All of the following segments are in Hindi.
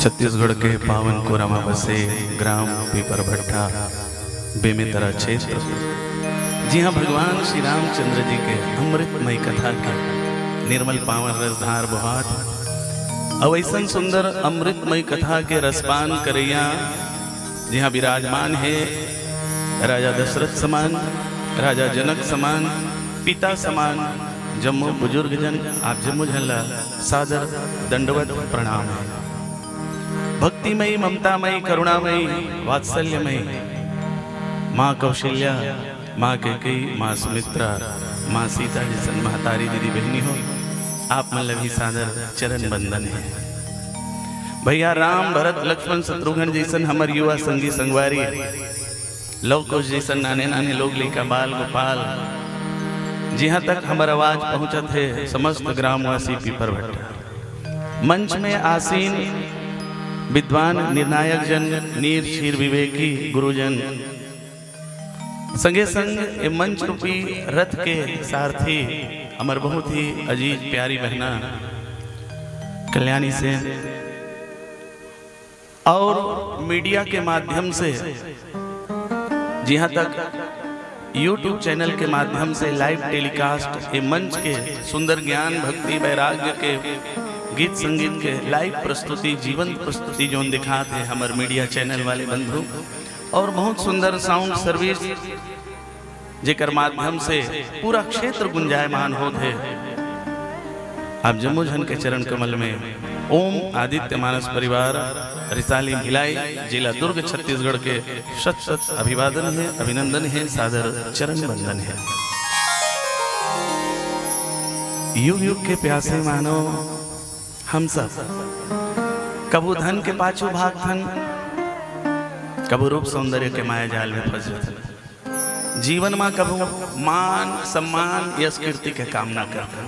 छत्तीसगढ़ के पावन कोरमा बसे ग्राम पीपर भट्टा बेमेतरा क्षेत्र। जी हाँ, भगवान श्री रामचंद्र जी के अमृतमय कथा के निर्मल पावन रसधार बुहात अवैसन सुंदर अमृतमय कथा के रसपान करैया जी हाँ विराजमान है राजा दशरथ समान, राजा जनक समान, पिता समान जम्मू बुजुर्ग जन आप जम्मू झल्ला सादर दंडवत प्रणाम है। भक्तिमयी, ममतामयी, करुणामयी, वात्सल्यमयी माँ कौशल्या, माँ कैकेयी, माँ सुमित्रा, माँ सीता जैसन महतारी दीदी बहनी हो, आप मन लभी सादर चरण बंदन है। भैया राम भरत लक्ष्मण शत्रुघ्न जैसन हमार युवा संगी संगवारी, लव कुश जैसन नाने नाने लोग लेका बाल गोपाल, जहाँ तक हमार आवाज पहुंचत है समस्त ग्रामवासी पीपर भट्टा। मंच में आसीन विद्वान निर्णायक जन, नीर क्षीर विवेकी गुरुजन, संगे संग ए मंच रूपी रथ के सारथी हमार बहुत ही अजीज प्यारी बहना कल्याणी से, और मीडिया के माध्यम से जहाँ तक YouTube चैनल के माध्यम से लाइव टेलीकास्ट ए मंच के सुंदर ज्ञान भक्ति वैराग्य के गीत संगीत के लाइव प्रस्तुति, जीवंत प्रस्तुति जो दिखाते हैं हमारे मीडिया चैनल वाले बंधु, और बहुत सुंदर साउंड सर्विस जेकर माध्यम से पूरा क्षेत्र गुंजायमान होते। आप जम्मू झन के चरण कमल में ओम आदित्य मानस परिवार रिसाली भिलाई जिला दुर्ग छत्तीसगढ़ के शत शत अभिवादन है, अभिनंदन है, सादर चरण बंदन है। युग युग के प्यासे मानो हम सब, कबू धन के पाछू भागथन, कबू रूप सौंदर्य के माया जाल में फंस जाथन, जीवन में कबू मान सम्मान यश कीर्ति के कामना करथन।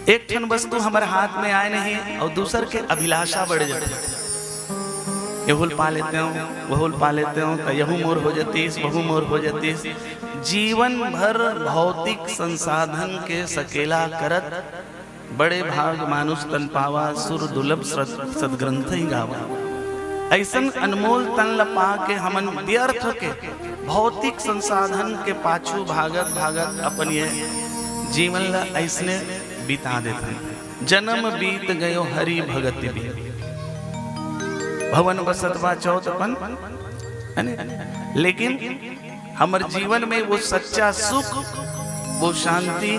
एक ठन वस्तु हमारे हाथ में आए नहीं और दूसर के अभिलाषा बढ़ जाते, यहुल पा लेते हो वहुल पा लेते हो, तो यहू मोर हो जातीस वहू मोर हो जातीस। जीवन भर भौतिक संसाधन के सकेला करत बड़े भाग मानुष तन पावा, सुर दुर्लभ सदग्रंथ ही गावा। ऐसन अनमोल तन लपा के हमन व्यर्थ के भौतिक संसाधन के पाछू भागत भागत अपन ये जीवन ला ऐसने बिता देते। जन्म बीत गयो हरि भगति भी, भवन बसतवा चौथपन, लेकिन हमारे जीवन में वो सच्चा सुख, वो शांति,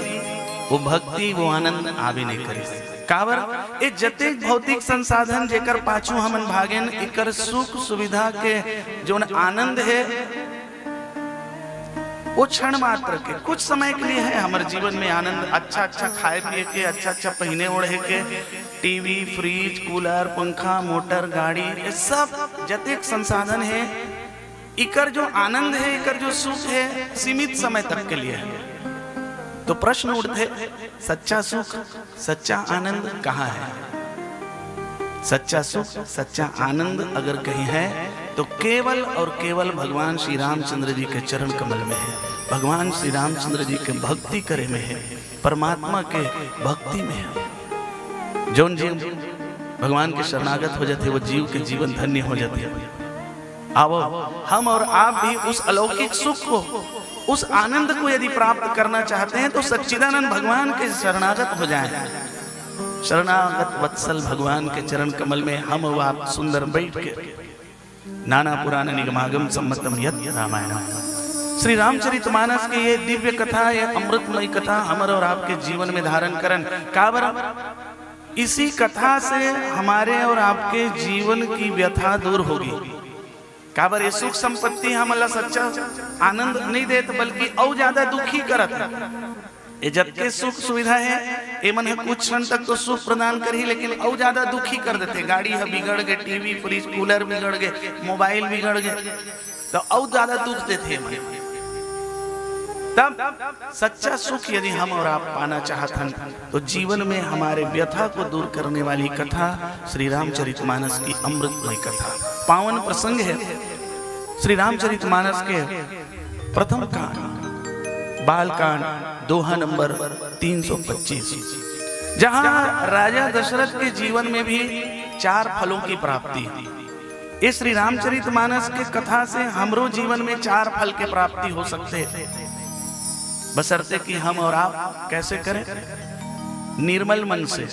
वो भक्ति, वो आनंद आवे नहीं करे। काबर ए जते भौतिक संसाधन जेकर पाछू हमन भागेन, एकर सुख सुविधा के जो आनंद है वो क्षण मात्र के कुछ समय के लिए है। हमारे जीवन में आनंद अच्छा अच्छा खाए पिए के, अच्छा अच्छा पहने ओढ़े के, टीवी, फ्रिज, कूलर, पंखा, मोटर, गाड़ी, ये सब जतेक संसाधन है, इकर जो आनंद है, इकर जो सुख है सीमित समय तक के लिए है। तो प्रश्न उठते, सच्चा सुख, सच्चा आनंद कहाँ है? सच्चा सुख, सच्चा आनंद अगर कहीं है तो केवल और केवल भगवान श्री रामचंद्र जी के चरण कमल में है, भगवान श्री रामचंद्र जी के भक्ति करे में है, परमात्मा के भक्ति में है। जौन जीव भगवान के शरणागत हो जाते वो जीव के जीवन धन्य हो जाते हैं। आओ हम और आप भी उस अलौकिक सुख को, उस आनंद को यदि प्राप्त करना चाहते हैं तो सच्चिदानंद भगवान के शरणागत हो जाएं। शरणागत वत्सल भगवान के चरण कमल में हम और आप सुंदर बैठ के नाना पुराण निगमागम सम्मतम यत् रामायण श्री रामचरितमानस की ये दिव्य कथा, ये अमृतमय कथा हमारे और आपके जीवन में धारण करन। काबर इसी कथा से हमारे और आपके जीवन की व्यथा दूर होगी। काबर ये सुख संपत्ति हमला सच्चा आनंद नहीं देते बल्कि और ज्यादा दुखी करत। ये जबकि सुख सुविधा है ये मन कुछ क्षण तक तो सुख प्रदान कर ही, लेकिन और ज्यादा दुखी कर देते। गाड़ी है बिगड़ गए, टीवी, फ्रिज, कूलर बिगड़ गए, मोबाइल बिगड़ गए, तो और ज्यादा दुख देते हैं। तब सच्चा सुख यदि हम और आप पाना चाहते तो जीवन में हमारे व्यथा को दूर करने वाली कथा श्री रामचरितमानस की अमृतमय कथा, पावन प्रसंग है। श्री रामचरितमानस के प्रथम कांड बाल कांड दोहा नंबर 325, जहां राजा दशरथ के जीवन में भी चार फलों की प्राप्ति। इस श्री रामचरितमानस के कथा से हमरो जीवन में चार फल के प्राप्ति हो सकते हैं, बशर्ते कि हम और आप कैसे करें, निर्मल मन से।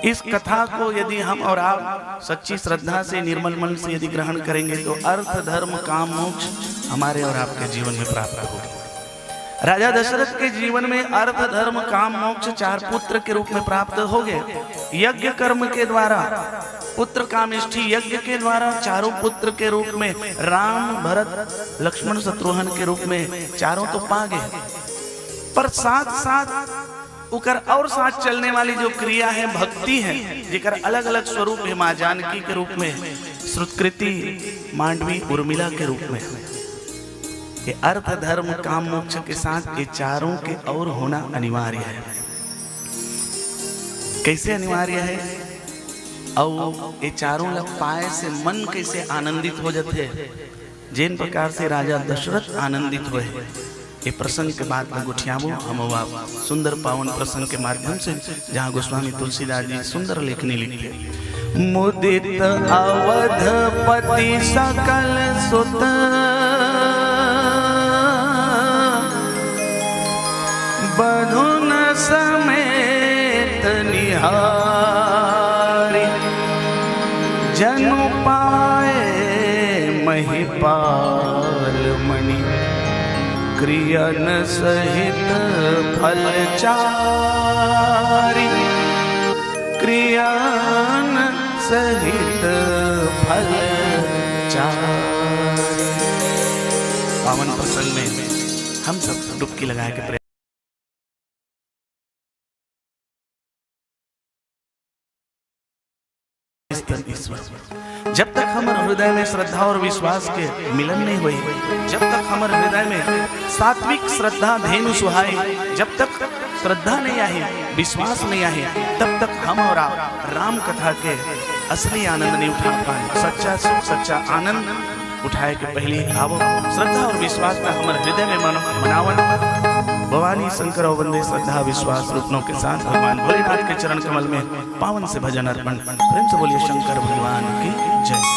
इस कथा को यदि हम और आप सच्ची श्रद्धा से निर्मल मन से यदि ग्रहण करेंगे तो अर्थ धर्म काम मोक्ष हमारे और आपके जीवन में प्राप्त होगा। राजा दशरथ के जीवन में अर्थ धर्म काम मोक्ष चार पुत्र के रूप में प्राप्त हो गए। यज्ञ कर्म के द्वारा, पुत्र कामेष्ठी यज्ञ के द्वारा चारों पुत्र के रूप में राम भरत लक्ष्मण शत्रुघ्न के रूप में चारों तो पा गए, पर साथ साथ उकर और साथ चलने वाली जो क्रिया है भक्ति है, जेकर अलग अलग स्वरूप है, माँ जानकी के रूप में, श्रुतकृति मांडवी उर्मिला के रूप में, ये अर्थ धर्म काम मोक्ष के साथ ये चारों के और होना अनिवार्य है। कैसे अनिवार्य है और ये चारों लग पाए से मन कैसे आनंदित हो जाते, जिन प्रकार से राजा दशरथ आनंदित हुए, ये प्रसंग के बाद में गुठियाबो हम सुंदर पावन प्रसंग के माध्यम से, जहाँ गोस्वामी तुलसीदास जी सुंदर लेखनी लिखी है। मुदित अवधपति सकल सुत बधुन समेत निहारी, जनु पाए महिपाल मणि क्रियन सहित फल चारि, क्रियन सहित फल चारि। पावन प्रसंग में हम सब डुबकी लगा के जब तक हमारे हृदय में श्रद्धा और विश्वास के मिलन नहीं हुई, जब तक हमारे हृदय में सात्विक श्रद्धा धेनु सुहाई, जब तक श्रद्धा नहीं आई, विश्वास नहीं आई, तब तक हम और आप राम कथा के असली आनंद नहीं उठा पाए। सच्चा सुख सच्चा आनंद उठाए के पहले आवो श्रद्धा और विश्वास में हमारे हृदय में मनावन भवानी शंकर और वंदे श्रद्धा विश्वास रूपनों के साथ भगवान भोलेनाथ के चरण कमल में पावन से भजन अर्पण। प्रेम से बोलिए शंकर भगवान की जय।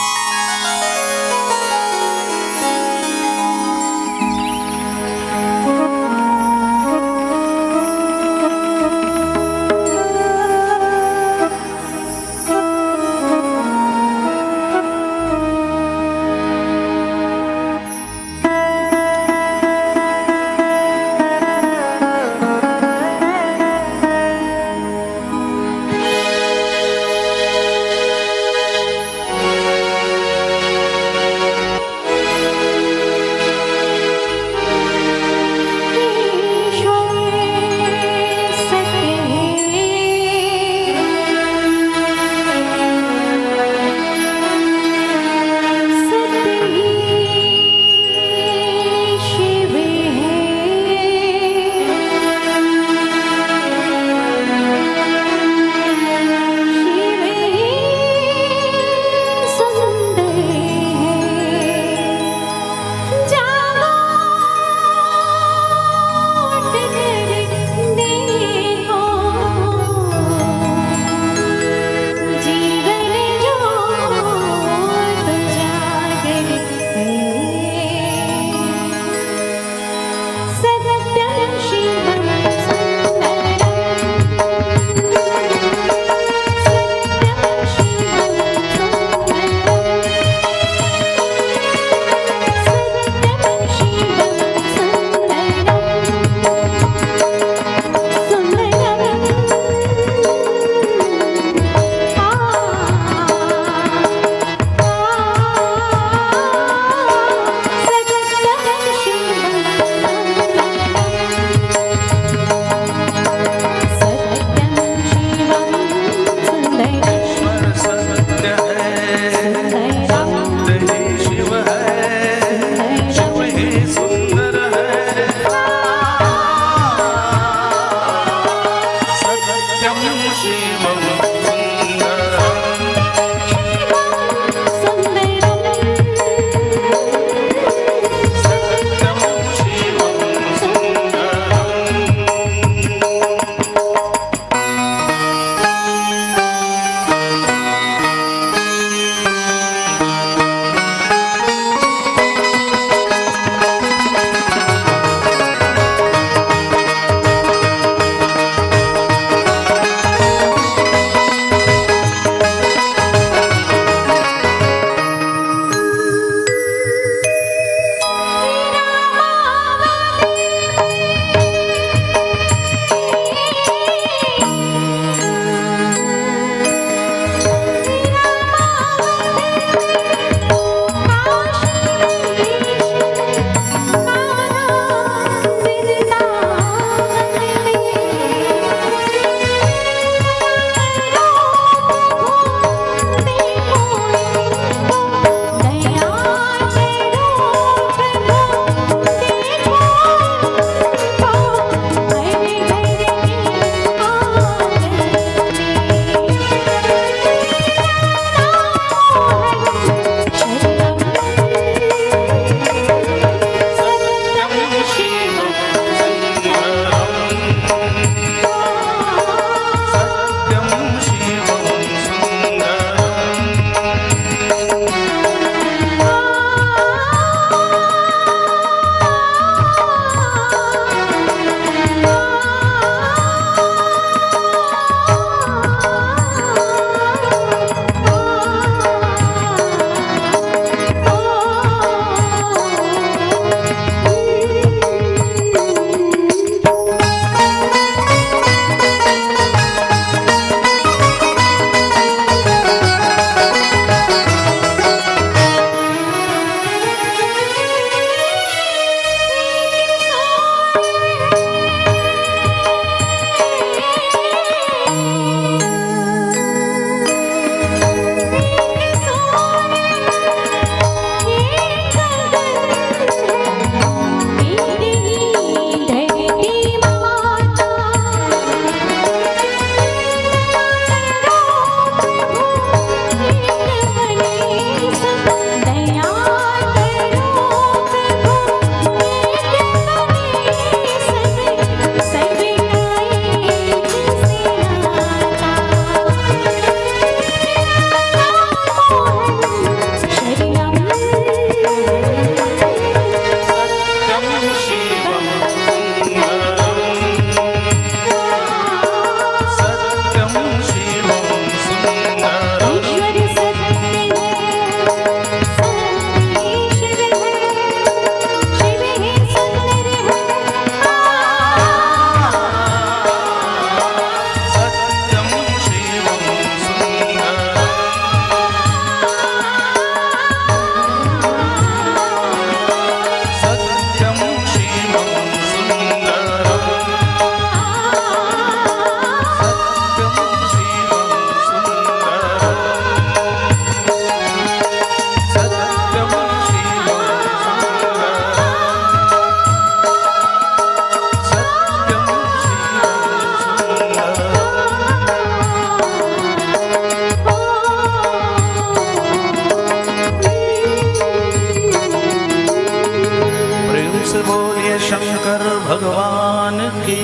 शंकर भगवान की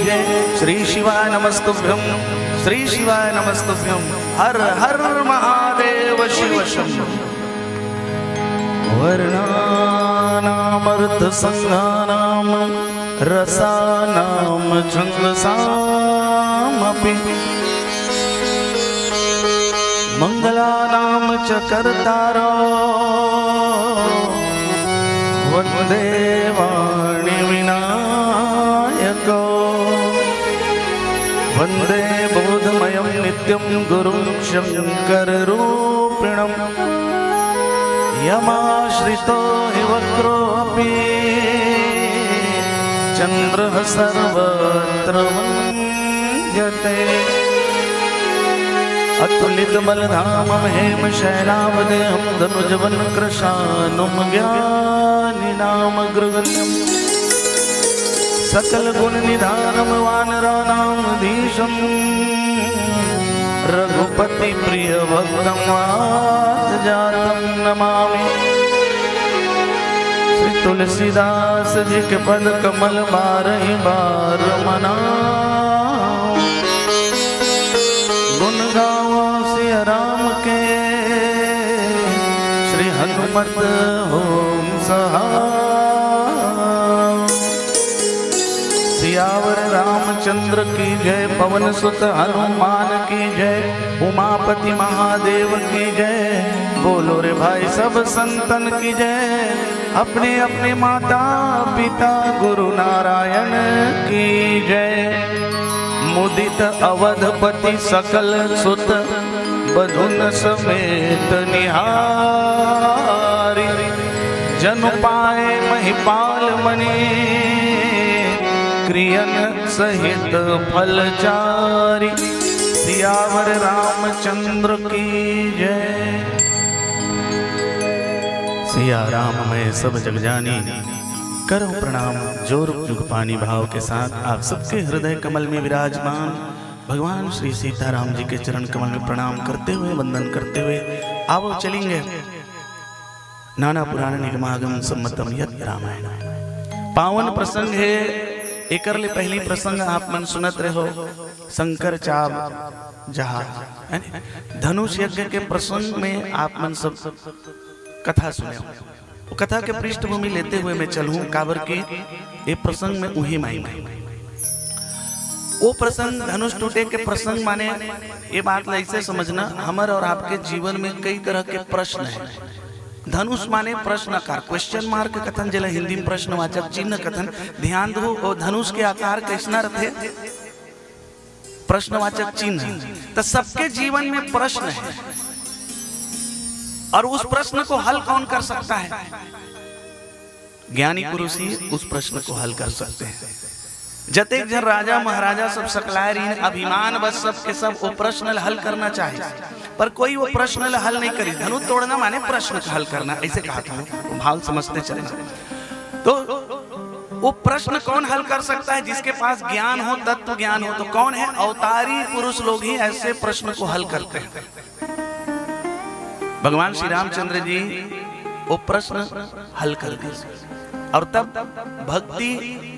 जय। श्री शिवाय नमस्तुभ्यं, श्री शिवाय नमस्तुभ्यं। हर हर महादेव शिव शंभो। वर्णानामर्थ संज्ञानाम रसानाम छंदसामपि मंगलानाम च कर्तारो वन्दे वाणी विनायको। वन्दे बोधमयं नित्यं गुरुं शङ्कररूपिणं। यमाश्रितो हि वक्रोऽपि चन्द्रः सर्वत्र वन्द्यते। अतुलितबलधामं हेमशैलावदेहं धनुजवनकृशानुं ज्ञानिनामग्रगण्यं। सकलगुणनिधानं वानराणामधीशं। रघुपतिप्रियभक्तं वातजातं नमामि। श्री तुलसीदास जी के पद कमल बारहि बार मनाओ। गुण गाओ सिया राम के, श्री हनुमत होम सहाय। सियावर रामचंद्र की जय, पवन सुत हनुमान की जय, उमापति महादेव की जय। बोलो रे भाई सब संतन की जय। अपने अपने माता पिता गुरु नारायण की जय। मुदित अवधपति सकल सुत बधुन समेत निहारी। जनु पाए महिपाल मणि, क्रियन सहित फलचारी। सियावर रामचंद्र की जय। सिया राम मैं सब जग जानी, करो प्रणाम जोर जुग पानी भाव के साथ। आप सबके हृदय कमल में विराजमान भगवान श्री सीताराम जी के चरण कमल में प्रणाम करते हुए, वंदन करते हुए आओ चलेंगे नाना पुराण निगमागम सम्मतम यत् रामायण। पावन प्रसंग है। एकरले पहली प्रसंग आप मन सुनत रहो, शंकर चाब जहाज धनुष यज्ञ के प्रसंग में आप मन सब कथा सुने। वो कथा के पृष्ठभूमि लेते हुए मैं चलूं काबर की ये प्रसंग में उही माई वो प्रसंग धनुष टूटे के प्रसंग माने ये बात ऐसे समझना, हमारे और आपके जीवन में कई तरह के प्रश्न हैं। धनुष माने प्रश्नकार, क्वेश्चन मार्क कथन जला हिंदी में प्रश्नवाचक चिन्ह कथन। ध्यान दो, और धनुष के आकार कैसना रहते प्रश्नवाचक चिन्ह। तो सबके जीवन में प्रश्न है और उस प्रश्न को हल कौन कर सकता है? ज्ञानी पुरुष ही उस प्रश्न को हल कर सकते हैं। जतेक जन राजा महाराजा सब सकलाए अभिमान बस सब के सब वो प्रश्न हल करना चाहे, पर कोई वो प्रश्न हल नहीं करी। धनु तोड़ना माने प्रश्न हल करना, ऐसे कहा था। भाव समझते चले। तो वो प्रश्न कौन हल कर सकता है? जिसके पास ज्ञान हो, तत्व ज्ञान हो। तो कौन है? अवतारी पुरुष लोग ही ऐसे प्रश्न को हल करते हैं। भगवान श्री रामचंद्र जी वो प्रश्न हल कर दिए और तब भक्ति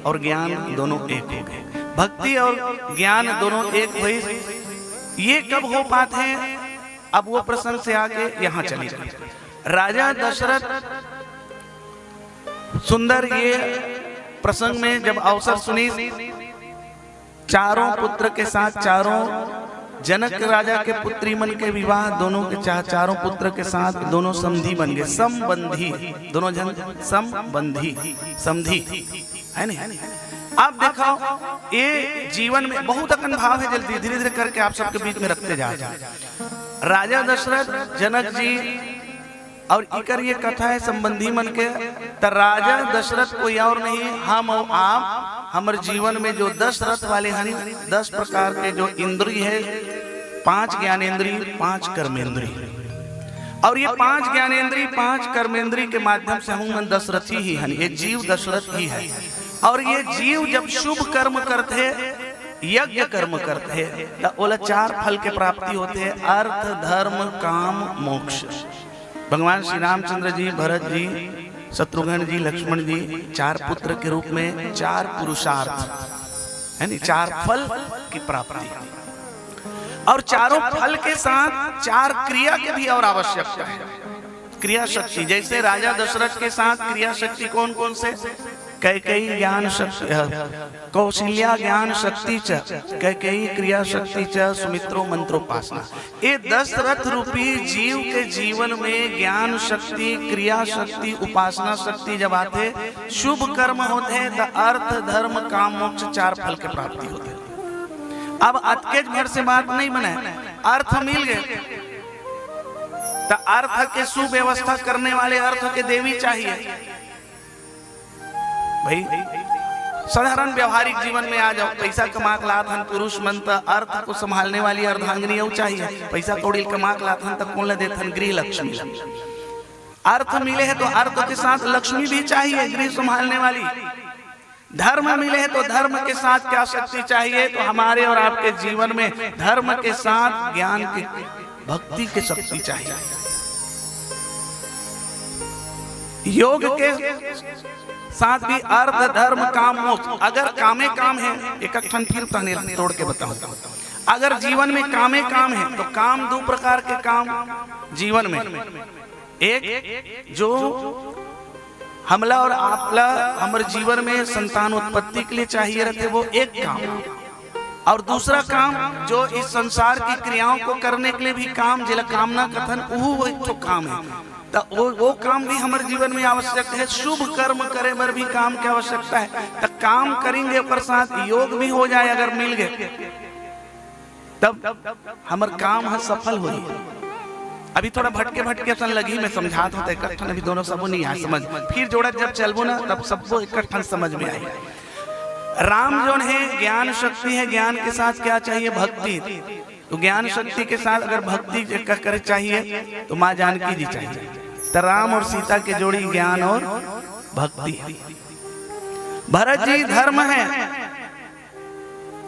और ज्ञान दोनों एक हो गए। भक्ति और ज्ञान दोनों एक हुए। ये कब हो पाते हैं? अब वो प्रसंग से आगे यहाँ चली गई। राजा दशरथ सुंदर ये प्रसंग में जब अवसर सुनी, चारों पुत्र के साथ, चारों जनक राजा के पुत्री मन के विवाह, दोनों के चारों पुत्र के साथ दोनों समधी बन गए, संबंधी, दोनों जन संबंधी समधी है नहीं। आप देखो ये जीवन में बहुत अकन भाव है, जल्दी धीरे धीरे करके आप सबके बीच में रखते जा। राजा दशरथ जनक जी और इकर ये कथा है संबंधी मन के। तो राजा दशरथ कोई और नहीं, हम और आप हमारे जीवन में जो 10 रथ वाले हैं, 10 प्रकार के जो इंद्रिय है, 5 ज्ञानेंद्रिय, 5 कर्मेंद्रिय। और ये 5 ज्ञानेंद्रिय, 5 कर्मेंद्रिय के माध्यम से हम 10 रथी ही हैं। ये जीव दशरथ ही है। और ये जीव जब शुभ कर्म करते, यज्ञ कर्म करते, तो ओला 4 फल के प्राप्ति होते हैं, अर्थ, धर्म, काम, मोक्ष। भगवान श्री रामचंद्र जी, भरत जी शत्रुघ्न जी, लक्ष्मण जी, 4 पुत्र के रूप में 4 पुरुषार्थ है नहीं, 4 फल की प्राप्ति, और चारों फल के साथ 4 क्रिया की भी और आवश्यकता है। क्रिया शक्ति, जैसे राजा दशरथ के साथ क्रिया शक्ति कौन कौन से? कैकेयी ज्ञान शक्ति, कौशल्या ज्ञान शक्ति च, कैकेयी क्रिया शक्ति च, सुमित्रो मंत्रोपासना। ये 10 रथ रूपी जीव के जीवन में ज्ञान शक्ति, क्रिया शक्ति, उपासना शक्ति जब आते, शुभ कर्म होते हैं तो अर्थ धर्म काम मोक्ष 4 फल की प्राप्ति होते हैं। अब अटकेज भर से बात नहीं बनाए, अर्थ मिल गए तो अर्थ के सुव्यवस्था करने वाले अर्थ के देवी चाहिए भाई। साधारण व्यवहारिक जीवन में आ जाओ, पैसा कमा के लात हन पुरुष मंत्र, अर्थ को संभालने वाली अर्धांगिनी वो चाहिए। पैसा कौड़ी कमा के लात हन तक कौन देते हन? गृह लक्ष्मी। अर्थ मिले है तो अर्थ के साथ लक्ष्मी भी चाहिए, गृह संभालने वाली। धर्म मिले है तो धर्म के साथ क्या शक्ति चाहिए? तो हमारे और आपके जीवन में धर्म के साथ ज्ञान की, भक्ति की शक्ति चाहिए। योग के साथ भी अर्थ धर्म काम मोक्ष। अगर कामे काम है, एक फिर तोड़ के बताऊं, अगर जीवन में कामे काम है तो काम 2 प्रकार के काम जीवन में, एक जो हमला और आपला हमारे जीवन में संतान उत्पत्ति के लिए चाहिए रहते, वो एक काम, और दूसरा काम जो इस संसार की क्रियाओं को करने के लिए भी काम, जिला कामना कथन वो एक तो काम है। तो वो काम भी हमारे जीवन में आवश्यक है। शुभ कर्म करे पर भी काम की आवश्यकता है। तो काम करेंगे पर साथ योग भी हो जाए, अगर मिल गए तब हमारे काम है सफल हुई। अभी थोड़ा भटके सन लगी में समझात होता इकट्ठा, अभी दोनों सबो नहीं आए समझ, फिर जोड़ा जब चलबो ना तब सबको इकट्ठा समझ में आए। राम जो है ज्ञान शक्ति है, ज्ञान के साथ क्या चाहिए? भक्ति। तो ज्ञान शक्ति के साथ अगर भक्ति करे चाहिए तो माँ जानकी जी चाहिए। तो राम और सीता के जोड़ी ज्ञान और भक्ति। भरत जी धर्म है,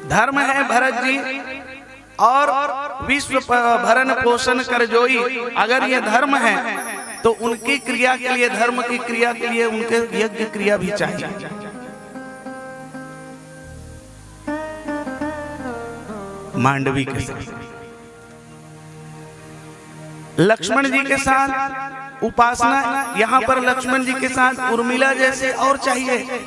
धर्म है भरत जी, और विश्व भरण पोषण कर जोई। अगर ये धर्म है तो उनकी क्रिया के लिए, धर्म की क्रिया के लिए उनके यज्ञ क्रिया भी चाहिए। मांडवी के साथ, लक्ष्मण जी के साथ उपासना, यहाँ पर लक्ष्मण जी के साथ उर्मिला जैसे और चाहिए,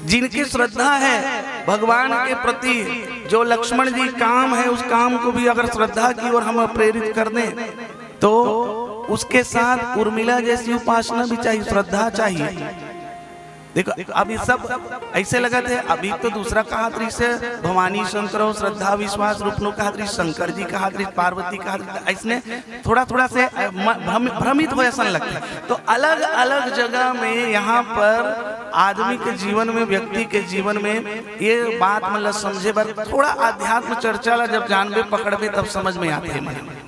जिनकी श्रद्धा है भगवान के प्रति। जो लक्ष्मण जी काम है उस काम को भी अगर श्रद्धा की ओर हम प्रेरित कर दें तो उसके साथ उर्मिला जैसी उपासना भी चाहिए, श्रद्धा चाहिए। देखो अभी सब ऐसे लगा थे, अभी तो दूसरा कहा से भवानी शंकर श्रद्धा विश्वास रूपनो कहा, शंकर जी कहा, पार्वती कहा, ऐसने थोड़ा थोड़ा से भ्रमित हो ऐसा लगता है। तो अलग अलग जगह में यहाँ पर आदमी के जीवन में, व्यक्ति के जीवन में ये बात मतलब समझे बार थोड़ा अध्यात्म चर्चा ला जब जानबे पकड़बे तब समझ में आते हैं।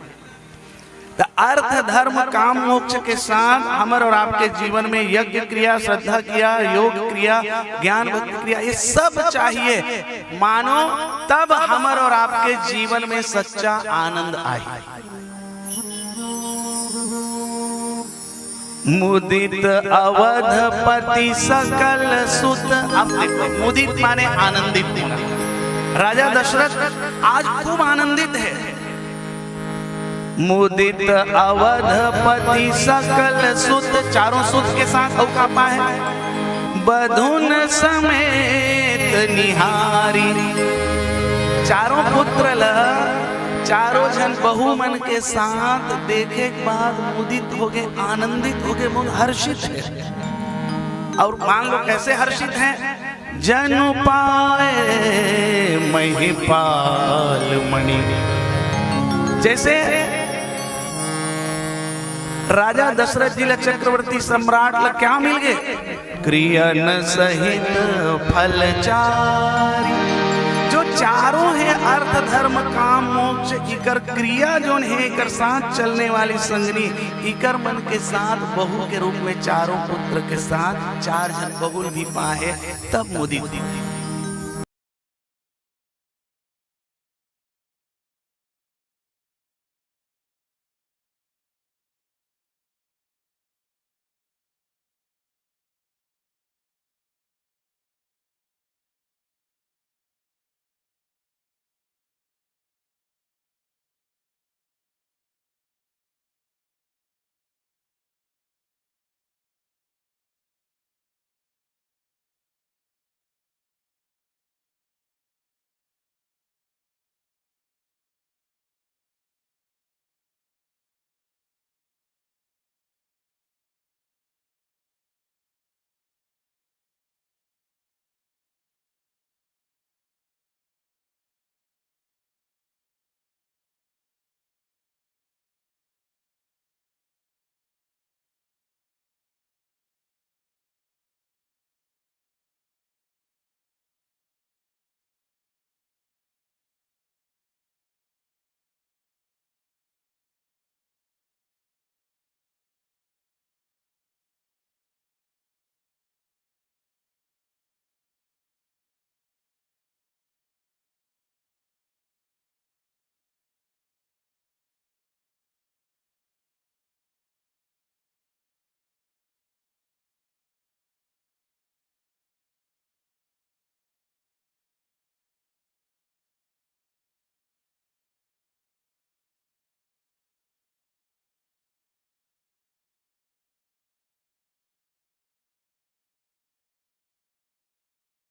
तो अर्थ धर्म काम मोक्ष के साथ हमारे और आपके जीवन में यज्ञ क्रिया, श्रद्धा क्रिया, योग क्रिया, ज्ञान भक्ति क्रिया, ये सब चाहिए मानो, तब हमारे और आपके जीवन में सच्चा आनंद आए। मुदित अवधपति सकल सुत। अब देखो मुदित माने आनंदित होना। राजा दशरथ आज खूब आनंदित है। मुदित अवधपति सकल सुत, चारों सुत के साथ औकापा है। बधुन समेत निहारी, चारों पुत्र ल, चारों जन बहु मन के साथ देखे के बाद मुदित हो गए, आनंदित हो गए, बहुत हर्षित है। और मान लो कैसे हर्षित हैं? जनु पाए महिपाल मणि। जैसे राजा दशरथ जी चक्रवर्ती सम्राट ला क्या मिल गए? क्रियन सहित फलचारी। जो चारों है अर्थ धर्म काम मोक्ष, इकर क्रिया जो है इकर साथ चलने वाली संगनी, इकर मन के साथ बहू के रूप में चारों पुत्र के साथ 4 जन बहुल भी पाए, तब मुदित।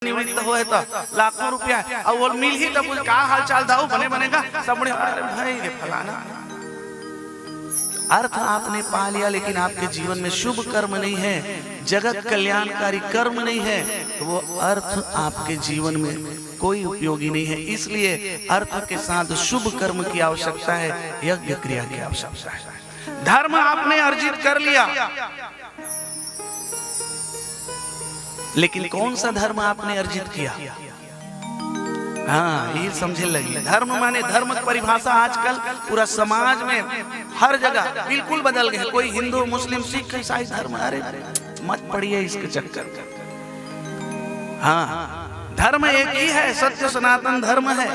सेवानिवृत्त हो तो लाखों रुपया और वो मिल ही तो का हाल चाल दाऊ बने बनेगा सब बड़े, अरे भाई ये फलाना अर्थ आपने पा लिया, लेकिन आपके जीवन में शुभ कर्म नहीं है, जगत कल्याणकारी कर्म नहीं है, तो वो अर्थ आपके जीवन में कोई उपयोगी नहीं है। इसलिए अर्थ के साथ शुभ कर्म की आवश्यकता है, यज्ञ क्रिया की आवश्यकता है। धर्म आपने अर्जित कर लिया, लेकिन कौन सा धर्म आपने अर्जित किया? हाँ, ये समझे लगी। धर्म माने धर्म की परिभाषा आजकल पूरा समाज में हर जगह बिल्कुल बदल गए। कोई हिंदू, मुस्लिम, सिख, ईसाई धर्म, अरे मत पड़िए इसके चक्कर। हाँ, धर्म एक ही है, सत्य सनातन धर्म है,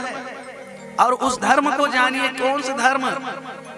और उस धर्म को जानिए। कौन सा धर्म?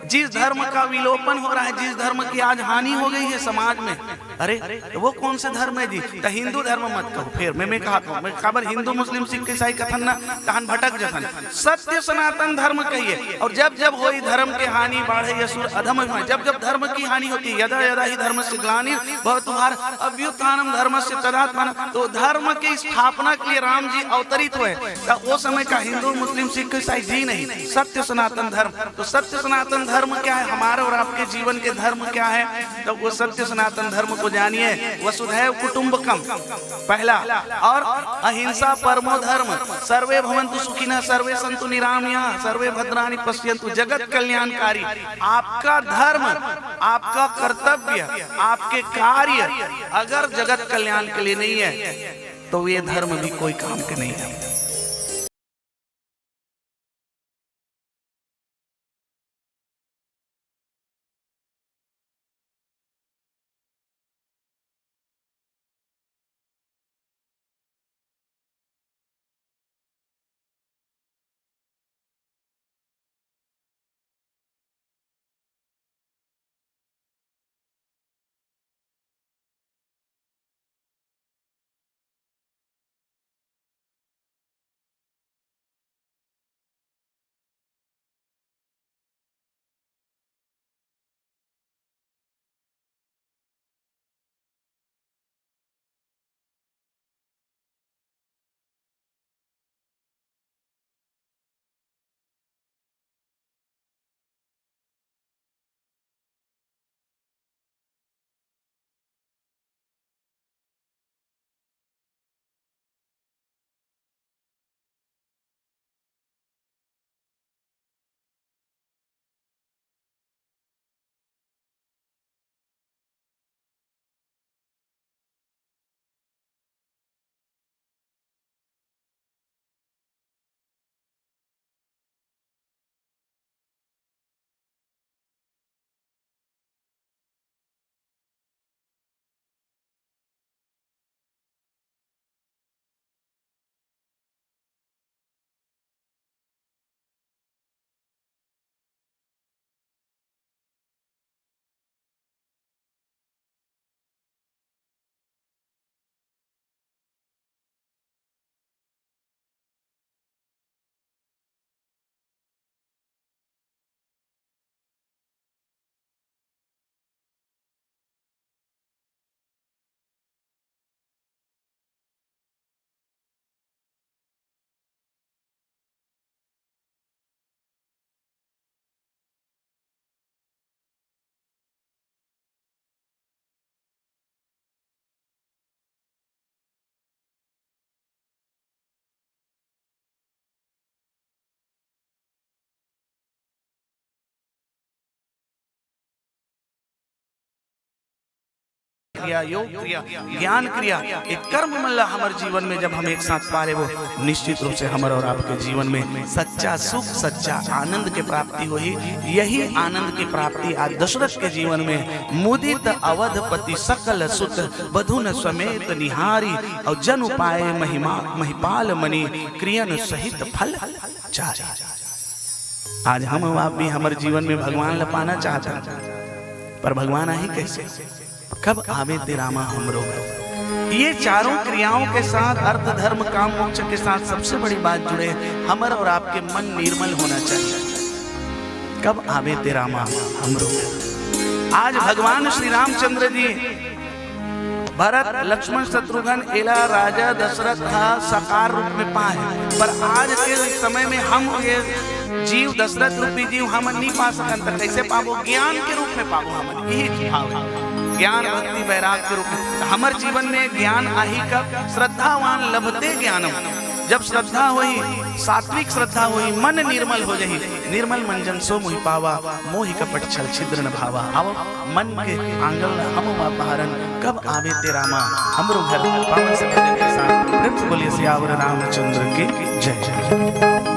जिस धर्म का विलोपन हो रहा है, जिस धर्म की आज हानि हो गई है समाज में, अरे वो कौन सा धर्म है जी? तो हिंदू धर्म मत कहो, फिर मैं कहा मैं खबर हिंदू मुस्लिम सिख ईसाई कथन ना तहन भटक जथन, सत्य सनातन धर्म कहिए। और जब जब हो धर्म के हानि बाढ़े यसुर अधम, जब जब धर्म की हानि होती है, यदा यदा ही धर्म से ग्लानि भवतु भारत अभ्युत्थानम धर्मस्य तदात्मन, तो धर्म की स्थापना के लिए राम जी अवतरित हुए। तो वो समय का हिंदू मुस्लिम सिख ईसाई जी नहीं, सत्य सनातन धर्म। तो सत्य सनातन धर्म क्या है? हमारे और आपके जीवन के धर्म क्या है? तो वो सत्य सनातन धर्म को जानिए। वसुधैव कुटुंबकम पहला, और अहिंसा परमो धर्म, सर्वे भवन्तु सुखिनः सर्वे सन्तु निरामयाः सर्वे भद्राणि पश्यन्तु, जगत कल्याणकारी। आपका धर्म, आपका कर्तव्य, आपके कार्य अगर जगत कल्याण के लिए नहीं है तो ये धर्म भी कोई काम के नहीं है। क्रिया, योग क्रिया, ज्ञान क्रिया, एक कर्म मल्ला हमारे जीवन में जब हम एक साथ पा रहे, वो निश्चित रूप से हमारे और आपके जीवन में सच्चा सुख, सच्चा आनंद की प्राप्ति हुई। यही आनंद की प्राप्ति आज दशरथ के जीवन में मुदित अवधपति सकल सुत बधुन समेत निहारी, और जन उपाय महिमा महिपाल मणि क्रियन सहित फल चारी। आज हम आप भी हमारे जीवन में भगवान ला पाना चाहता, पर भगवान आई कैसे? कब आवे तेरा माँ हमरो। ये चारों क्रियाओं के साथ अर्थ धर्म काम मोक्ष के साथ सबसे बड़ी बात जुड़े, हमारा और आपके मन निर्मल होना चाहिए। कब आवे तेरा माँ हमरो। आज भगवान श्री रामचंद्र जी भरत लक्ष्मण शत्रुघ्न एला राजा दशरथ का साकार रूप में पाए, पर आज के समय में हम ये जीव दशरथ रूपी जीव हम नहीं पा सकन, तो कैसे पाबो? ज्ञान के रूप में पाबो। हम यही भाव ज्ञान भक्ति वैराग के रूप में हमारे जीवन में ज्ञान आही कब? श्रद्धावान लभते ज्ञानम। जब श्रद्धा हुई, सात्विक श्रद्धा हुई, मन निर्मल हो जाही। निर्मल मन जन सो मोहि पावा, मोहि कपट छल छिद्र न भावा। अब मन के आंगन हम बहारन, कब आवे तेरा माँ हमरो घर। पावन से भजन के साथ प्रेम से बोलिए सियावर रामचंद्र की जय जय।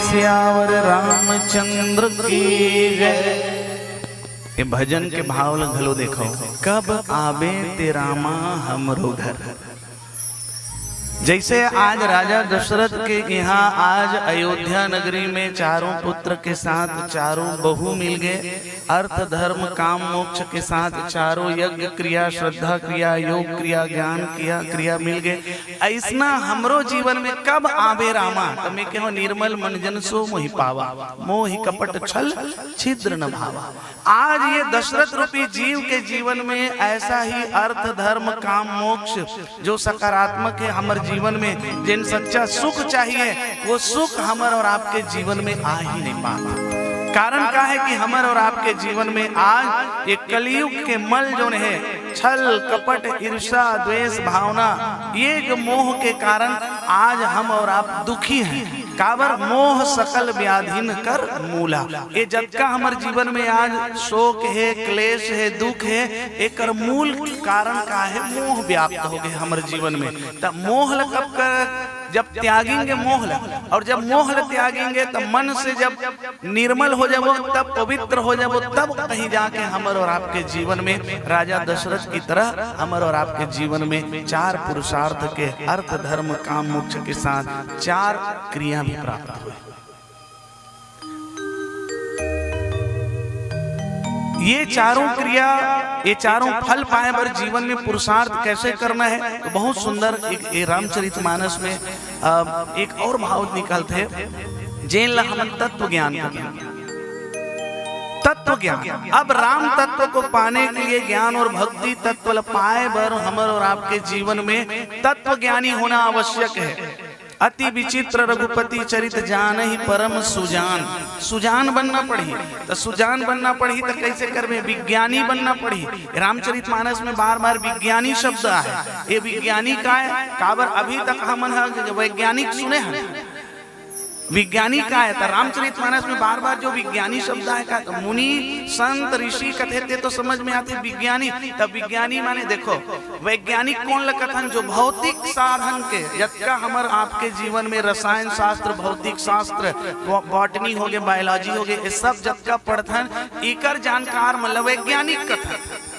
सियावर रामचंद्र की जय। ये भजन के भाव घलो देखो, कब आबे तेरा माँ हमरो घर। जैसे आज राजा दशरथ के यहाँ आज अयोध्या नगरी में चारों पुत्र के साथ चारों बहू मिल गए, अर्थ धर्म काम मोक्ष के साथ चारों यज्ञ क्रिया श्रद्धा क्रिया योग क्रिया ज्ञान क्रिया मिल गए। ऐसा हमरो जीवन में कब आवे रामा, तो मैं कहो निर्मल मन जन सो मोहि पावा, मोहि कपट छल छिद्र न भावा। आज ये दशरथ रूपी जीव के जीवन में ऐसा ही अर्थ धर्म काम मोक्ष जो सकारात्मक है हमारे जीवन में, जिन सच्चा सुख चाहिए वो सुख हमारे और आपके जीवन में आ ही नहीं पाता। कारण क्या है कि हमारे और आपके जीवन में आज ये कलयुग के मल जो है छल कपट ईर्ष्या द्वेष भावना, ये जो मोह के कारण आज हम और आप दुखी हैं। काबर मोह सकल व्याधिन कर मूला, ये जब का हमारे जीवन में आज शोक है क्लेश है दुख है, एक मूल कारण का है मोह व्याप्त हो गए हमारे जीवन में। तब मोह कब कर जब त्यागेंगे मोह, और जब मोह त्यागेंगे तब मन से जब निर्मल हो जाओ तब पवित्र हो जाओ, तब कहीं जाके हमारे और आपके जीवन में राजा दशरथ की तरह हमारे और आपके जीवन में चार पुरुषार्थ के अर्थ धर्म काम मोक्ष के साथ चार क्रिया भी प्राप्त हुए। ये चारों क्रिया ये चारों फल पाए पर जीवन में पुरुषार्थ कैसे करना है, तो बहुत सुंदर एक रामचरितमानस में एक और भाव निकलते जेल हम तत्व ज्ञान तत्व ज्ञान। अब राम तत्व को पाने के लिए ज्ञान और भक्ति तत्व पाए बर हमारे और आपके जीवन में तत्व ज्ञानी होना आवश्यक है। अति विचित्र रघुपति चरित जान ही परम सुजान, सुजान बनना पड़ी। तो सुजान बनना पड़ी तो कैसे करवे, विज्ञानी बनना पड़ी। रामचरितमानस में बार बार विज्ञानी शब्द आए, ये विज्ञानी का है काबर अभी तक हम वैज्ञानिक सुने हैं, विज्ञानी का है। तो रामचरितमानस में बार बार जो विज्ञानी शब्द है का, तो मुनि संत ऋषि कथे थे तो समझ में आते विज्ञानी। तब विज्ञानी माने देखो वैज्ञानिक कौन लगन जो भौतिक साधन के जबका हमारे आपके जीवन में रसायन शास्त्र भौतिक शास्त्र बॉटनी हो गए बायोलॉजी हो गए, ये सब जबका पढ़थन इकर जानकार मतलब वैज्ञानिक कथन।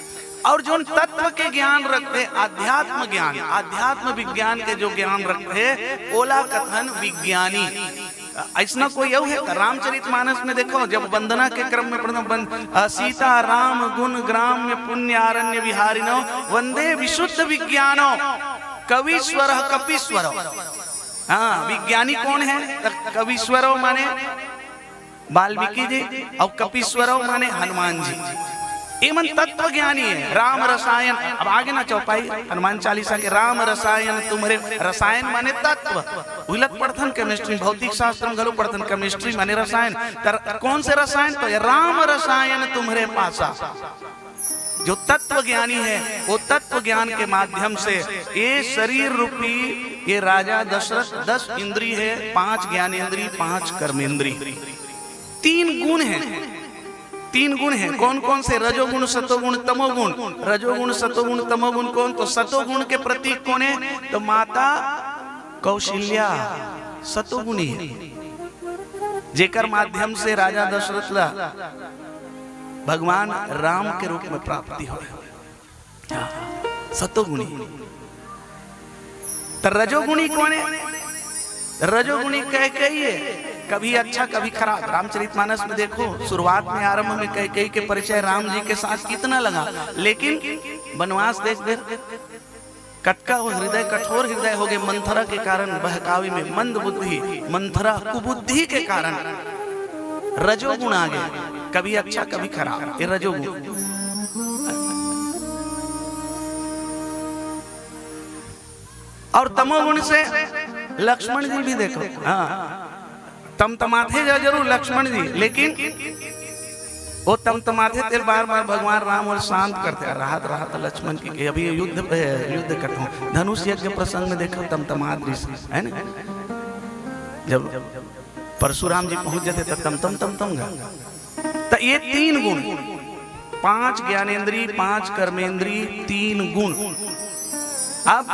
और जो तत्व के ज्ञान रखते आध्यात्म ज्ञान आध्यात्म विज्ञान के जो ज्ञान रखते ओला कथन विज्ञानी। ऐसा कोई यू है रामचरितमानस में देखो जब वंदना के क्रम में प्रथम सीता राम गुण ग्राम में पुण्यारण्य विहारिनो वंदे विशुद्ध विज्ञानो कविश्वर कपीश्वर। हाँ विज्ञानी कौन है, कविश्वरो माने वाल्मीकि जी और कपीश्वरो माने हनुमान जी। एमन तत्व ज्ञानी है। राम रसायन, अब आगे ना चौपाई हनुमान चालीसा के राम रसायन तुम्हारे रसायन माने तत्व उलट पढ़थन केमिस्ट्री भौतिक शास्त्र में गलो पढ़थन केमिस्ट्री माने रसायन। कौन से रसायन, तो राम रसायन तुम्हारे पासा। जो तत्व ज्ञानी है वो तत्व ज्ञान के माध्यम से ये शरीर रूपी ये राजा दशरथ 10 इंद्री है, 5 ज्ञानेंद्री 5 कर्मेंद्री, 3 गुण है। 3 गुण है कौन कौन से, रजोगुण सतोगुण तमोगुण। रजोगुण सतोगुण तमोगुण कौन, तो सतोगुण के प्रतीक कौन है, तो माता कौशल्या सतोगुणी है, जेकर माध्यम से राजा दशरथ ला भगवान राम के रूप में प्राप्ति हो सतोगुणी। तो रजोगुणी कौन है, रजोगुणी कैकेयी है, कभी अच्छा कभी खराब। रामचरितमानस में देखो शुरुआत में आरंभ में कैकेयी के परिचय राम जी के साथ कितना लगा, लेकिन वनवास देख कटका वो हृदय कठोर हृदय हो गए मंथरा के कारण, बहकावे में मंद बुद्धि मंथरा कुबुद्धि के कारण रजोगुण आ गए, कभी अच्छा कभी खराब, ये रजोगुण। और तमोगुण से लक्ष्मण जी भी देखो, हाँ तमतमाथे जरूर लक्ष्मण जी, लेकिन वो तमतमाथे तेरे बार बार भगवान राम और शांत करते राहत राहत लक्ष्मण की। अभी युद्ध करता हूँ धनुष यज्ञ प्रसंग में देखो तमतमात है ना, जब परशुराम जी पहुंच जाते तो तम तो ये 3 गुण 5 ज्ञानेंद्री 5 कर्मेंद्री 3 गुण। अब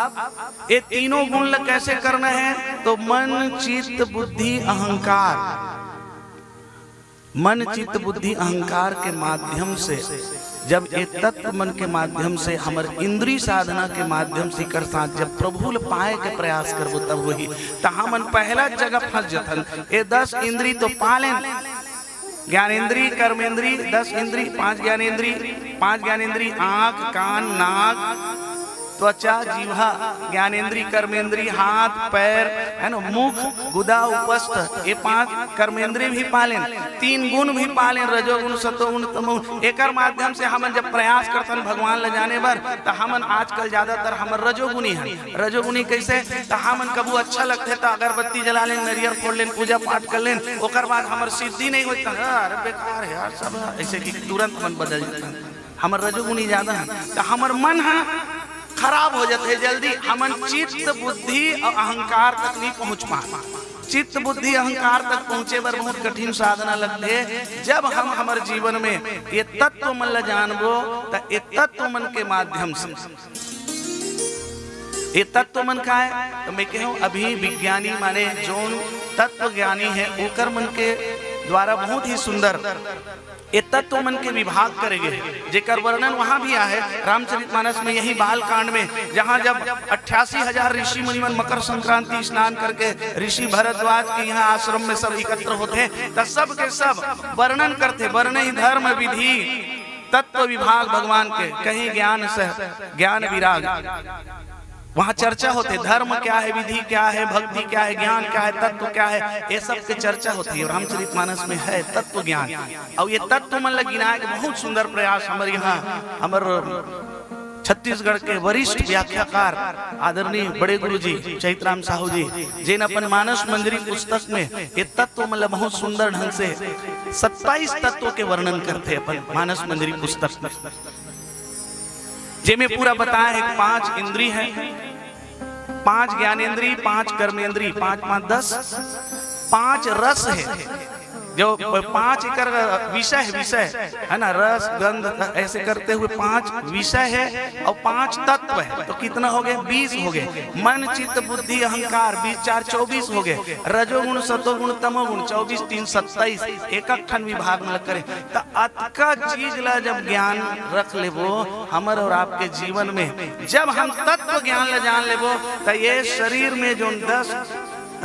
ये तीनों गुण कैसे करना है, तो मन चित्त बुद्धि अहंकार, मन चित्त बुद्धि अहंकार के माध्यम से जब एक तत्व मन के माध्यम से हमर इंद्री साधना के माध्यम से कर साथ जब प्रभु पाए के प्रयास करबो तब वही तो हमन पहला जगह फंस जथन। ये 10 इंद्री तो पालें, ज्ञानेन्द्री, कर्मेंद्री, 10 इंद्री, 5 ज्ञानेन्द्री, आंख, कान, नाक, त्वचा, जीवा, ज्ञानेन्द्री, कर्मेंद्री, हाथ, पैर, है ना, मुख, गुदा, उपस्थ, ये 5 कर्मेंद्री भी पालें, 3 गुण भी पालें, रजोगुण, सतोगुण, तमोगुण। एक माध्यम से हम जब प्रयास करते भगवान ले जाने पर तो हमन आजकल ज्यादातर हमर रजोगुनी है। रजोगुनी कैसे तो हमन कबू अच्छा लगते तो अगरबत्ती जला लें, नरियर फोड़ लें, पूजा पाठ कर लें, ओकर बाद हमर सिद्धि नहीं होती, अरे बेकार है यार सब ऐसे कि तुरंत मन बदल जाता। हमर रजोगुनी ज्यादा है तो हमर मन है खराब हो जाते जल्दी। हमन चित्त बुद्धि और अहंकार तक नहीं पहुंच पा। चित्त बुद्धि अहंकार तक पहुंचे पर बहुत कठिन साधना लगते है। जब हम हमारे जीवन में ये तत्व मन ल जानबो तो ये तत्व मन के माध्यम से ये तत्व मन का है तो मैं कहूँ अभी विज्ञानी माने जोन तत्व ज्ञानी है ओकर मन के द्वारा बहुत ही सुंदर ये तत्व मन के विभाग करेंगे जेकर वर्णन वहां भी आया है रामचरितमानस में, यही बाल कांड में, जहां जब 88,000 ऋषि मुनिमन मकर संक्रांति स्नान करके ऋषि भरद्वाज के यहाँ आश्रम में सब एकत्र होते हैं तो सब के सब वर्णन करते, वर्ण ही धर्म विधि तत्व विभाग भगवान के, कहीं ज्ञान से ज्ञान विराग, वहाँ चर्चा होते धर्म क्या है, विधि क्या है, भक्ति क्या है, ज्ञान क्या है, तत्व क्या है, ये सब की चर्चा होती है। रामचरितमानस में है तत्व ज्ञान और ये तत्व मन लग गिनाए के बहुत सुंदर प्रयास हमारे यहाँ हमारे छत्तीसगढ़ के वरिष्ठ व्याख्याकार आदरणीय बड़े गुरु जी चैतराम साहू जी जिन अपन मानस मंजरी पुस्तक में ये तत्व मतलब बहुत सुंदर ढंग से 27 तत्वों के वर्णन करते अपन मानस मंजरी पुस्तक में, जिनमें पूरा बताया है 5 इंद्री है, 5 ज्ञानेन्द्री, 5 कर्मेंद्री, 5 10, 5 रस है जो 5 एकर विषय है ना, रस गंध ऐसे करते हुए 5 विषय है और 5 तत्व है तो कितना हो गए 20 हो गए। मन चित्त बुद्धि अहंकार 20 4 24 हो गए। रजोगुण सतोगुण तमोगुण 24 3 27 एक खंड विभाग में करे तो अतका चीज ला जब ज्ञान रख लेबो हमर और आपके जीवन में, जब हम तत्व ज्ञान ला जान लेबो तो ये शरीर में जो 10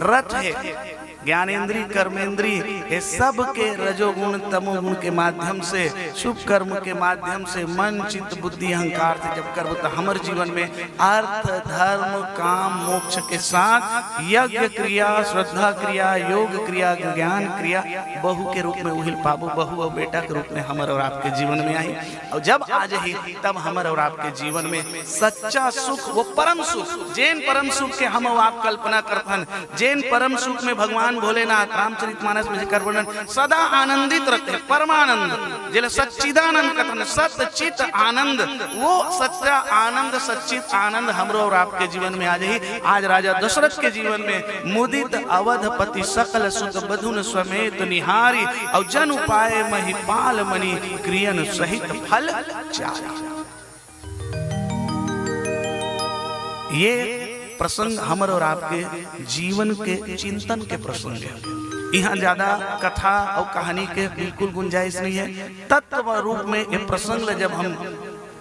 रथ है ज्ञानेन्द्री कर्मेंद्री ये सब के रजोगुण तमोगुण के माध्यम से शुभ कर्म के माध्यम से मन चित्त बुद्धि अहंकार से जब कर्म तो हमारे जीवन में अर्थ धर्म काम मोक्ष के साथ यज्ञ क्रिया श्रद्धा क्रिया योग क्रिया ज्ञान क्रिया बहू के रूप में उहिल पाबो, बहू और बेटा के रूप में हमारे और आपके जीवन में आई और जब आ जाए तब हमारे और आपके जीवन में सच्चा सुख वो परम सुख जैन परम सुख के हम आप कल्पना करथन, जैन परम सुख में भगवान भोलेनाथ रामचरितमानस में जिक्र वर्णन सदा आनंदित रहते हैं, परमानंद जिले सच्चिदानंद कथन सच्चित आनंद, वो सच्चा आनंद सच्चित आनंद हमरो और आपके जीवन में आ जाए। आज राजा दशरथ के जीवन में मुदित अवधपति सकल सुत बधुन समेत निहारी और जन उपाय महिपाल मणि क्रियन सहित फल चारि। ये प्रसंग हमर और आपके जीवन के चिंतन के प्रसंग है। यहाँ ज्यादा कथा और कहानी के बिल्कुल गुंजाइश नहीं है। तत्व रूप में ये प्रसंग जब हम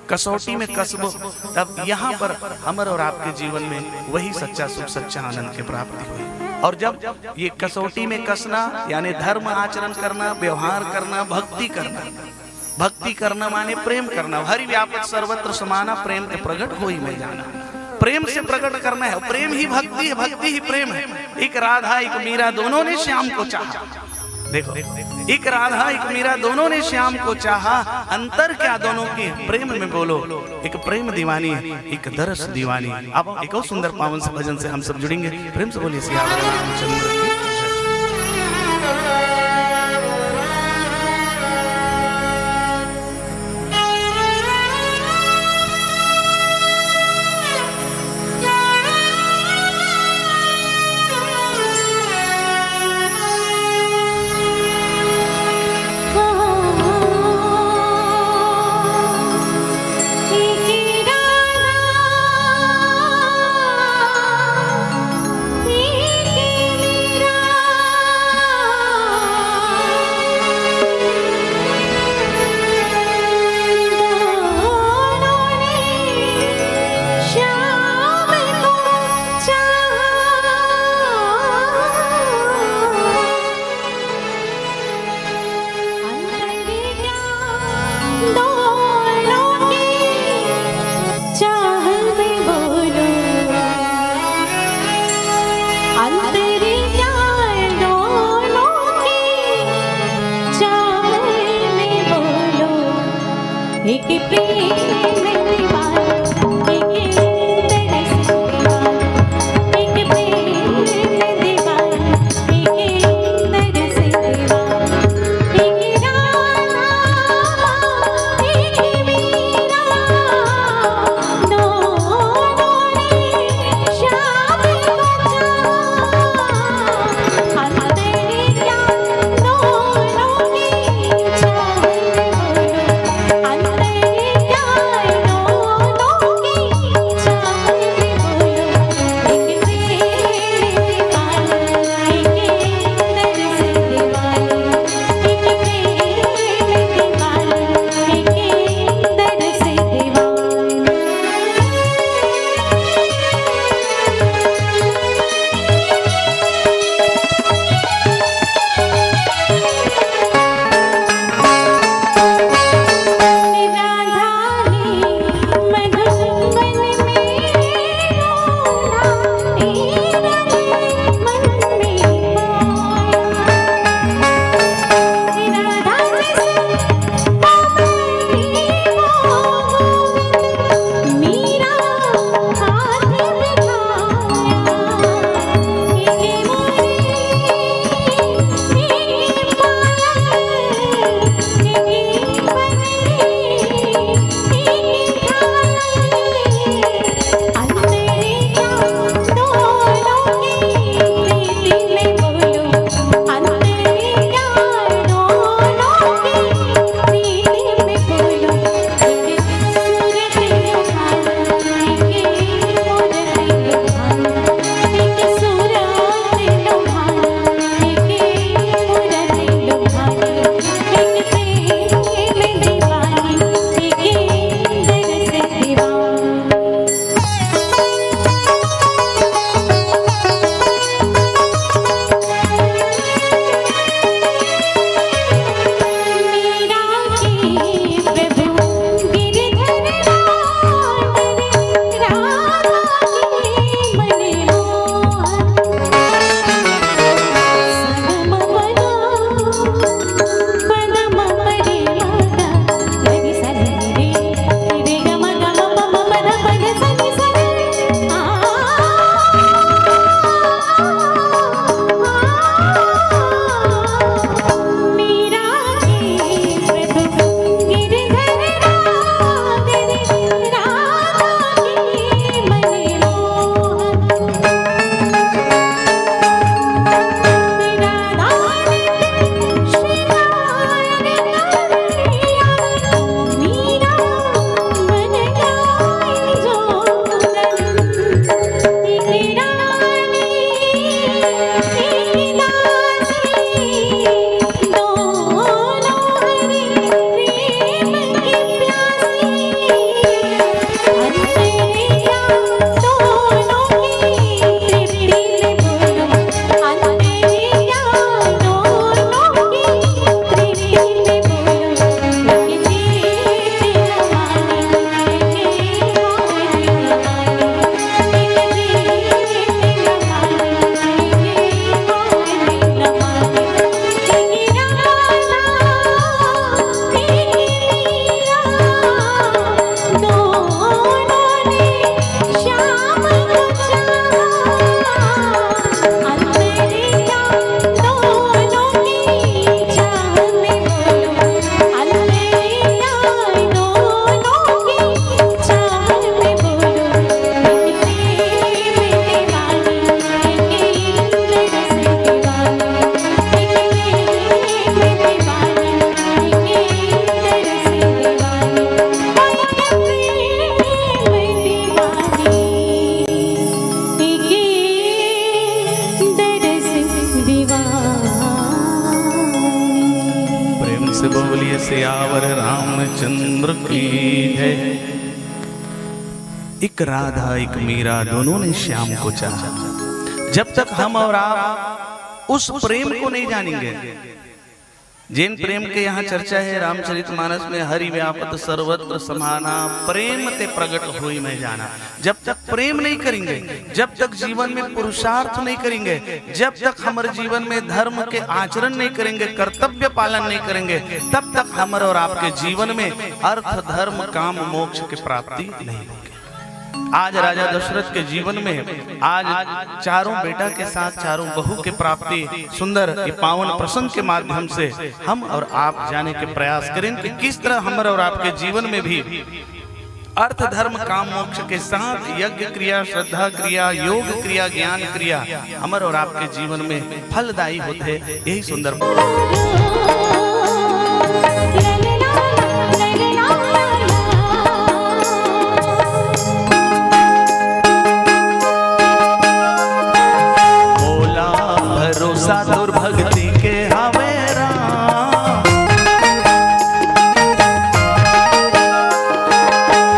कसौटी में कसबो तब यहाँ पर हमर और आपके जीवन में वही सच्चा सुख सच्चा आनंद की प्राप्ति हुई। और जब ये कसौटी में कसना यानी धर्म आचरण करना, व्यवहार करना, भक्ति करना माने प्रेम करना, हरि व्यापक सर्वत्र समाना प्रेम के प्रकट होई में जाना, प्रेम से प्रकट करना है। प्रेम ही भक्ति है, भक्ति ही प्रेम है। एक राधा एक मीरा दोनों ने श्याम को चाहा, देखो एक राधा एक मीरा दोनों ने श्याम को चाहा, अंतर क्या दोनों के प्रेम में बोलो, एक प्रेम दीवानी एक दरस दीवानी। अब एक और सुंदर पावन से भजन से हम सब जुड़ेंगे, प्रेम से बोलिए सियावर रामचंद्र की। मेरा सियावर रामचंद्र की है। एक राधा एक मीरा दोनों ने श्याम को चाहा। जब तक हम और आप उस प्रेम को नहीं जानेंगे, जिन प्रेम के यहाँ चर्चा है रामचरितमानस में, हरि व्यापत सर्वत्र समाना, प्रेम ते प्रकट होई मैं जाना। जब तक प्रेम नहीं करेंगे, जब तक जीवन में पुरुषार्थ नहीं करेंगे, जब तक हमारे जीवन में धर्म के आचरण नहीं करेंगे, कर्तव्य पालन नहीं करेंगे, तब तक हमारे और आपके जीवन में अर्थ धर्म काम मोक्ष की प्राप्ति नहीं होगी। आज राजा दशरथ के जीवन में आज चारों बेटा के साथ चारों बहू के प्राप्ति सुंदर ये पावन प्रसंग के माध्यम से हम और आप जाने के प्रयास करें कि किस तरह हमारे और आपके जीवन में भी अर्थ धर्म काम मोक्ष के साथ यज्ञ क्रिया, श्रद्धा क्रिया, योग क्रिया, ज्ञान क्रिया हमारे और आपके जीवन में फलदायी होते। यही सुंदर दुर्भक्ति के हवे राम,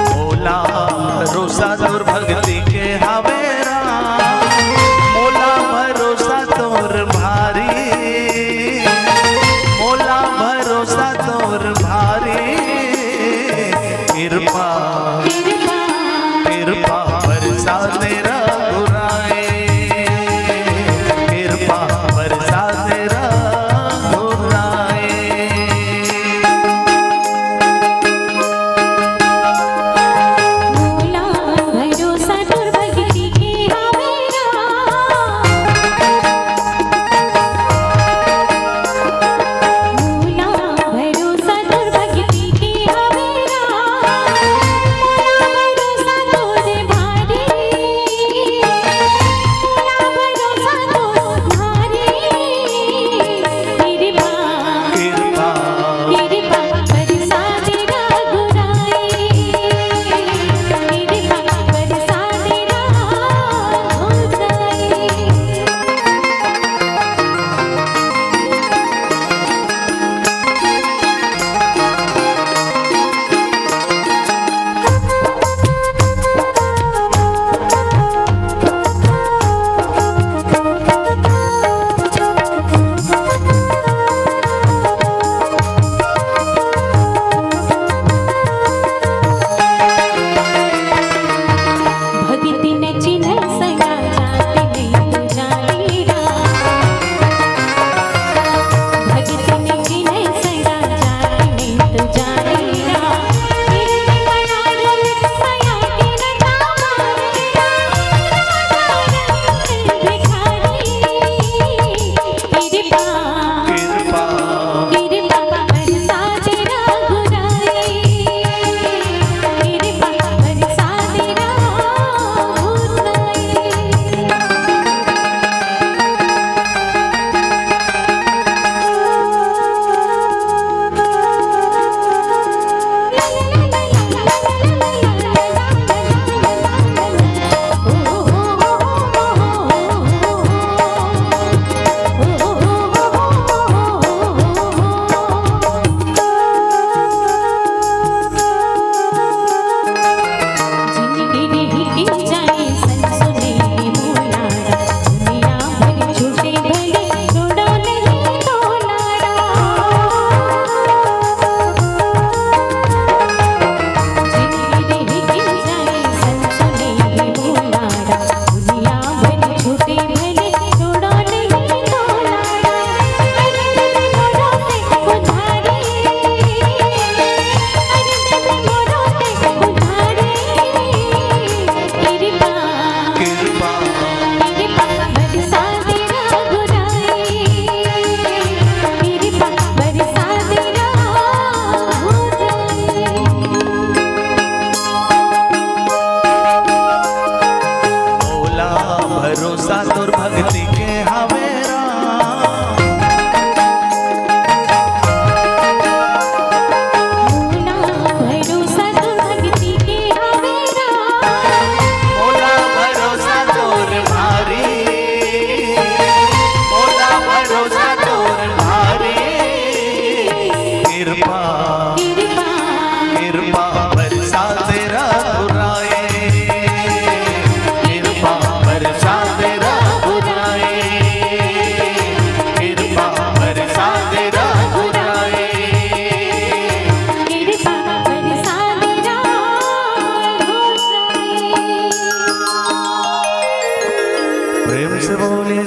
मोला भरोसा दुर्भक्ति के हवे राम, मोला भरोसा तोर भारी, मोला भरोसा तोर भारी, कृपा कृपा बरसा तेरा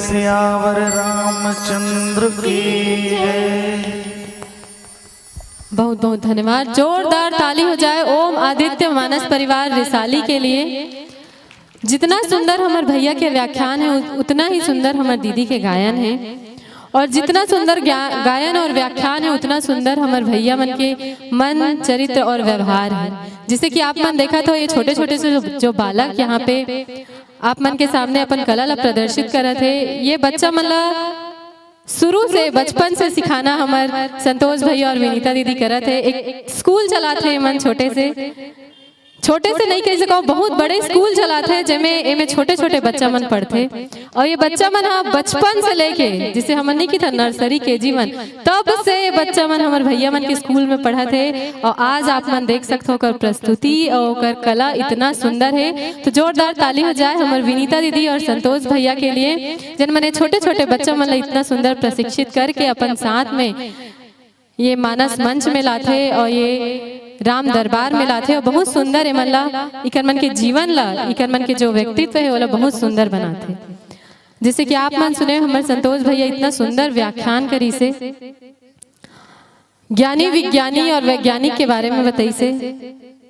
सियावर रामचंद्र की जय। बहुत बहुत धन्यवाद। जोरदार ताली हो जाए ओम आदित्य मानस परिवार रिसाली के लिए। जितना सुंदर हमारे भैया के व्याख्यान है उतना ही सुंदर हमारे दीदी के गायन है, और जितना सुंदर गायन और व्याख्यान है उतना सुंदर हमारे भैया मन के मन चरित्र और व्यवहार है। जिसे कि आप मन देखा तो ये छोटे छोटे से जो बालक यहाँ पे आप मन के सामने अपन कला ला प्रदर्शित कर थे, ये बच्चा मतलब शुरू से बचपन से सिखाना हमारे संतोष भैया और विनीता दीदी करत है। एक स्कूल चलाते मन छोटे से नहीं कह सको, बहुत बड़े स्कूल चलाते हैं जिसमें छोटे छोटे बच्चा मन पढ़ते, और ये बच्चा मन बचपन से लेके जिसे हमन नहीं की था नर्सरी केजी मन, तब से बच्चा मन हमारे भैया मन के स्कूल में पढ़ा थे। और आज आप मन देख सकते हो कर प्रस्तुति और कला इतना सुंदर है। तो जोरदार ताली हो जाए हमारे विनीता दीदी और संतोष भैया के लिए, जिन मैंने छोटे छोटे बच्चा मन इतना सुंदर प्रशिक्षित करके अपन साथ में ये मानस मंच में लाते और ये राम दरबार में लाते, और बहुत सुंदर है मतलब इकर मन के जीवन ला, इकर मन के जो व्यक्तित्व है वो बहुत सुंदर बनाते। जैसे कि आप मन सुने हमारे संतोष भैया इतना सुंदर व्याख्यान करी से, ज्ञानी विज्ञानी और वैज्ञानिक के बारे में बताई से।